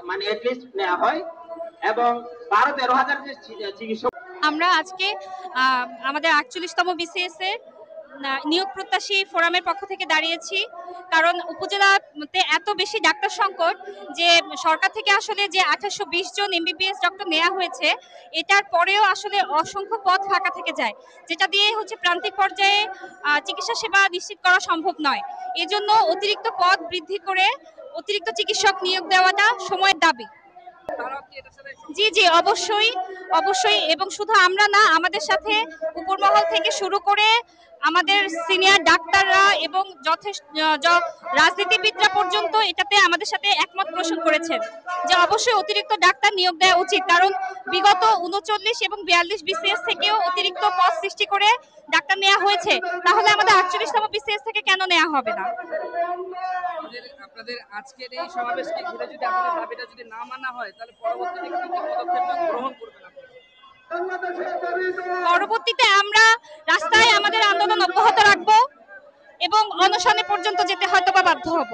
মানে এটলিস্ট নেওয়া হয় এবং 12-13 হাজার যে চিকিৎসক। আমরা আজকে আমাদের 48তম বিসিএস এর নিয়োগ প্রত্যাশী ফোরামের পক্ষ থেকে দাঁড়িয়েছি, কারণ উপজেলাতে এত বেশি ডাক্তার সংকট যে সরকার থেকে আসলে যে 2820 জন এমবিবিএস ডক্টর নেওয়া হয়েছে, এটার পরেও আসলে অসংখ্য পদ ফাঁকা থেকে যায়, যেটা দিয়ে হচ্ছে প্রান্তিক পর্যায়ে চিকিৎসা সেবা নিশ্চিত করা সম্ভব নয়। এজন্য অতিরিক্ত পদ বৃদ্ধি করে অতিরিক্ত চিকিৎসক নিয়োগ দেওয়াটা সময়ের দাবি। জি জি, অবশ্যই অবশ্যই, এবং শুধু আমরা না, আমাদের সাথে উপরমহল থেকে শুরু করে আমাদের সিনিয়র ডাক্তাররা এবং যথেষ্ট রাজনীতিবিদরা পর্যন্ত এটাতে আমাদের সাথে একমত পোষণ করেছেন যে অবশ্যই অতিরিক্ত ডাক্তার নিয়োগ দেওয়া উচিত, কারণ বিগত 39 এবং 42 বিসিএস থেকেও অতিরিক্ত পদ সৃষ্টি করে ডাক্তার নেওয়া হয়েছে, তাহলে আমাদের 48তম বিসিএস থেকে কেন নেওয়া হবে না? আপনাদের আজকের এই সমাবেশকে ঘিরে যদি আপনাদের দাবিটা যদি না মানা হয়, তাহলে পরবর্তীতে কি পদক্ষেপ গ্রহণ করবেন? পরবর্তীতে আমরা রাস্তায় আমাদের আন্দোলন অব্যাহত রাখবো এবং অনশনে পর্যন্ত যেতে হয়তো বা বাধ্য হব।